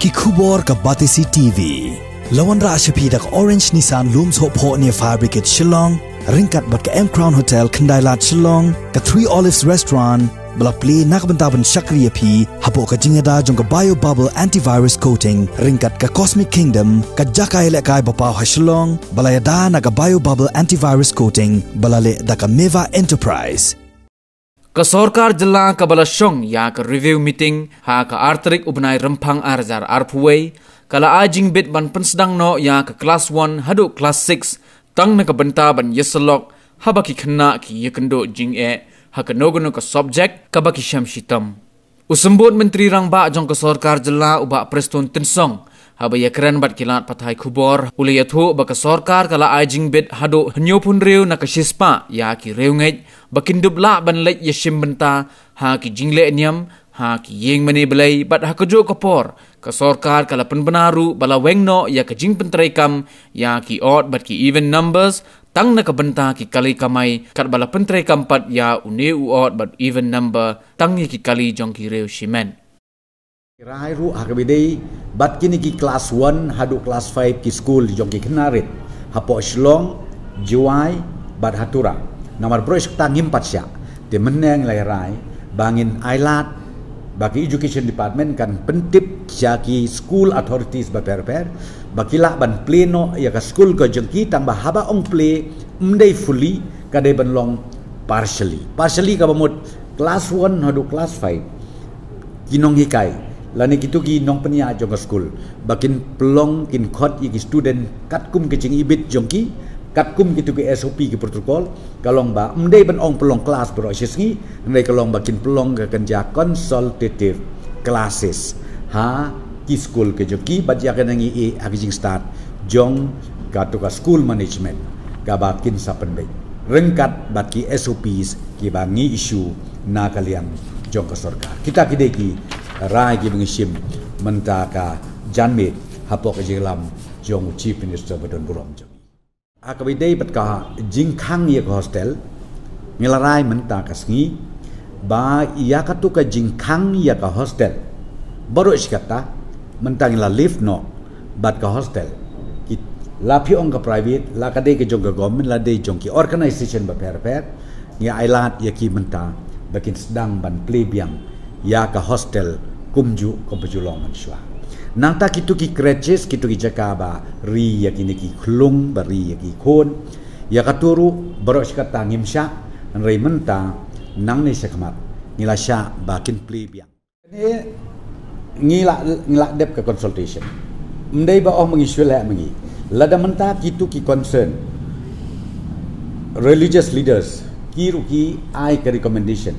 ki khubor ka Batisi TV lawan ra shapi dak Orange Nissan Looms Hope near Fabricate Shillong ringkat bat ka M Crown Hotel Kandailat Shillong ka Three Olives Restaurant bala play nakbentaban Shakriya P hapo ka jingada jong ka Bio Bubble Antivirus Coating ringkat ka Cosmic Kingdom ka Jakai Lekai Bapaw Shillong bala yada na ka Bio Bubble Antivirus Coating bala le da ka Meva Enterprise ka Sarkar Jilla ka Balasyong ya ka review meeting ha ka Artrik ubnay rempang arzar arpuway kala ajing bit ban pensedang no ya ka class 1 hadu class 6 tang na ka benta ban yeselok habaki khna ki yekendo jing ha ka nogono ka subject ka baki syamshitam usembut menteri rangba jong ka Sarkar Jilla uba Preston Tinsong haba yakran bat kilat pathai khubor ule yathu ba ka Sarkar kala ajing bit hadu hnyopun reu na ka shispa ya ki reunget bakin dubla ban lek yashim benta ha ki jingle niam ha ki yeng mani belai bat ha kejo kapor ka Sarkar kala penbenaru bala wengno ya ka jing pentrekam ya ki odd bat ki even numbers tang na ka benta ki kali kamai kat bala pentrekam pat ya une u odd but even number tang ki kali jong ki reu shimen Rai ru hakabidei bat kini ki class 1 hadu class 5 ki school jong ki knarit hapo Shillong Juai bat hatura nomor bro sekta ngimpat sya te meneng lai rai bangin ailat bagi education department kan pentip jaki school authorities baper-per bakila ban pleno ya ka school ko jengki tambah haba ong play mdei fully kadai ban long partially ka bamut class 1 hadu class 5 kinong hikai lani kitu ki nong penia jong school bakin pelong kin khot ki student kat kum ke jing ibit jongki kat kum kitu ki SOP ki protokol kalong ba mdei ban ong pelong kelas bro sisngi ndai kalong bakin pelong ke kerja consultative classes ha ki school ke jongki bat ya kan ngi e aging start jong katu ka school management ka bakin sapen baik rengkat bat ki SOPs ki bangi isu na kalian jong ka Sarkar kita kideki rai ki mengishim mentaka janmit hapok jelam jong chief minister badon burom jong akabidei patka jingkhang ye hostel milarai mentaka sngi ba iya katu ka jingkhang ye ka hostel baru iskata mentang la lift no bat ka hostel ki la phi ong ka private la ka de ke jong ka government la de jong ki organization ba per ya ailat ye ki menta bakin sedang ban plebiang ya ka hostel kumju ko bejulong manswa nangta kitu ki kreches kitu ki jakaba ri ya kini ki klung bari ya ki khon ya katuru baro skata ngimsha rei menta nang ni sekmat ngila sha bakin plebiang ngila dep ka consultation mdei ba oh mengisula mengi lada menta kitu ki concern religious leaders ki ai ka recommendation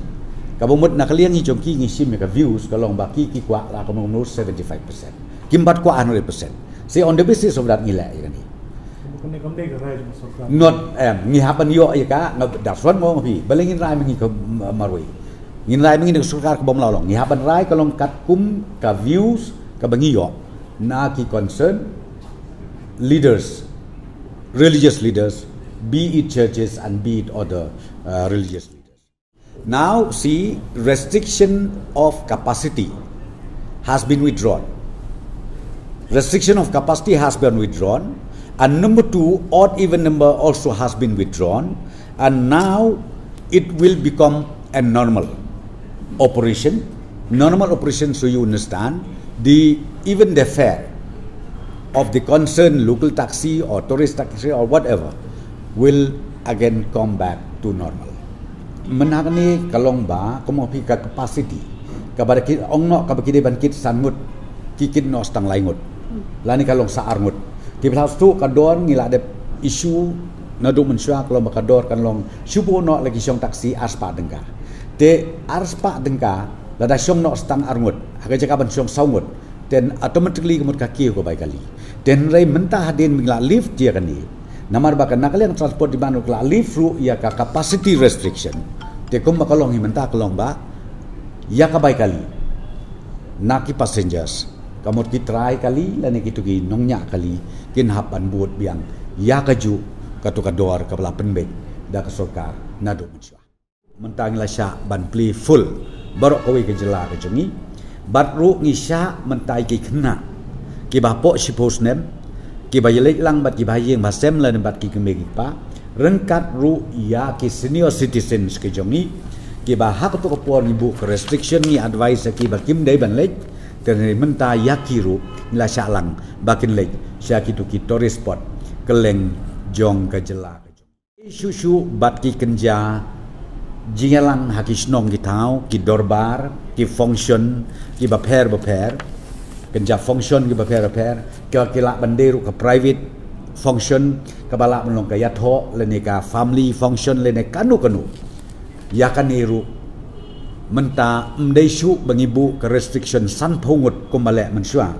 kabumut nakaliang hijong ki ngisim ka views kalong baki ki kwa la kamung 75% kimbat kwa 100% say on the basis of that ngila yani not ngi hapan yo ya ka ngap swan mo bi balengin rai mengi ka marui ngin rai mengi dak Sarkar ka bom lawlong ngi hapan rai kalong kat kum ka views ka bangi yo na ki concern leaders religious leaders be it churches and be it other religious leaders. Now see restriction of capacity has been withdrawn. Restriction of capacity has been withdrawn and number 2 odd even number also has been withdrawn and now it will become a normal operation so you understand even the fare of the concerned local taxi or tourist taxi or whatever will again come back to normal. Menagani kalong ba komo pi ka capacity kabada ki ongno kabaki de ban kit sangut kikit no stang laingut lani kalong sa arngut ki blas tu kador ngila de isu nadu mensua kalong bakador kan long syupo no lagi syong taksi arspa dengka te arspa dengka lada syong no stang arngut haga jaka ban syong saungut then automatically kemut kaki ko bai kali then rei mentah hadin mingla lift dia kan ni namar bakan nakaliang transport di Bandung kala lift ru ya ka capacity restriction te kum bakalong himenta kalong ba ya ka bai kali naki passengers kamot ki try kali lani kitu ki nongnya kali kin hapan buat biang ya kaju katu kador ka bala penbek da ka Sarkar nadu menswa mentang la sya ban pli full barok kowe ke jela ke jengi bat ru ngisya mentai ki kena ki ba po si post nem ki ba yelek lang bat ki ba yeng ba sem la bat ki kemegi pa rengkat ru ya ki senior citizens ke jongi ki ba hak to ko ni bu restriction ni advice ki ba kim dai ban lek ten menta yakiru la sha lang bakin lek sha ki tu ki tourist spot keleng jong ke jela isu bat ki kenja jingalang hakisnong ki tau ki dorbar ki function ki ba per kenja function ki ba per ki la banderu ke private function ke bala melong ke yatho le ne ka family function le ne kanu ya kaniru menta mdaisu bangibu ke restriction san phongut ko male mansua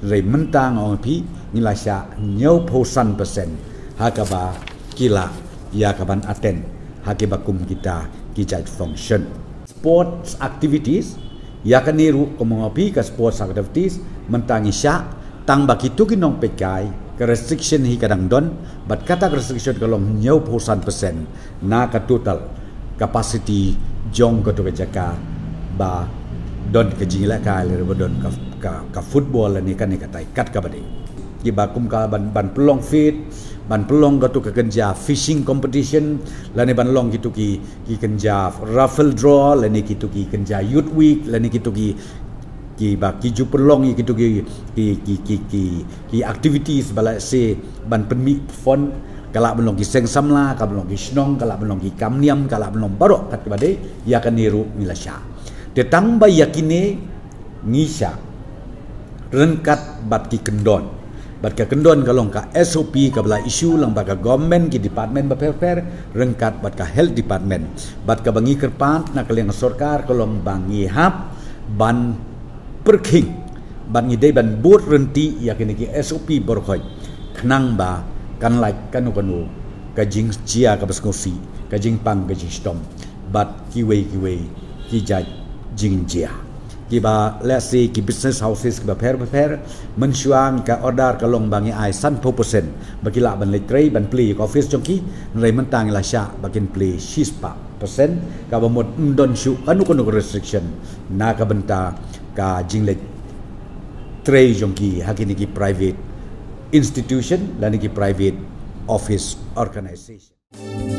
rei menta ngong pi nilasha nyau phosan persen hakaba kila ya kaban aten hakibakum kita kijat function sports activities ya kaniru ko mongopi ke sports activities mentangi sya tang baki tu kinong pekai ke restriction hi kadang don bat kata restriction kalong nyau phosan persen na ka total capacity jong ko to jaka ba don ke jingla ka le don ka football ni kan ni katai kat ka bade ki ba kum ka ban pelong fit ban pelong ka to ke kenja fishing competition la ni ban long gitu ki kenja raffle draw la ni gitu ki kenja youth week la ni gitu ki ba ki ju pelong gitu ki activities bala se ban penmi fon kala belong ki seng samla ka belong ki snong kala belong ki kamniam kala belong barok kat bade ya kan niru milasha tetang ba yakine ngisha rengkat bat ki kendon bat ka kendon kalong ka SOP ka bala isu lang ba ka government ki department ba per rengkat bat ka health department bat ka bangi kerpat na kaleng sarkar kalong bangi hap ban perking ban ngidai ban bot renti yakine ki SOP borkhoi khnang ba kan like kanu kajing cia ka baskosi kajing pang kajing stom bat kiwe ki jaj jing cia ki ba let's say ki business houses ki ba per mensuang ka order ka long bangi ai san 4% bakila ban letrei ban play ka office jongki nrai mentang la sha bakin play 6% ka ba mod ndon shu kanu restriction na ka benta ka jing le trei jongki hakini ki private institution dan ki private office organization.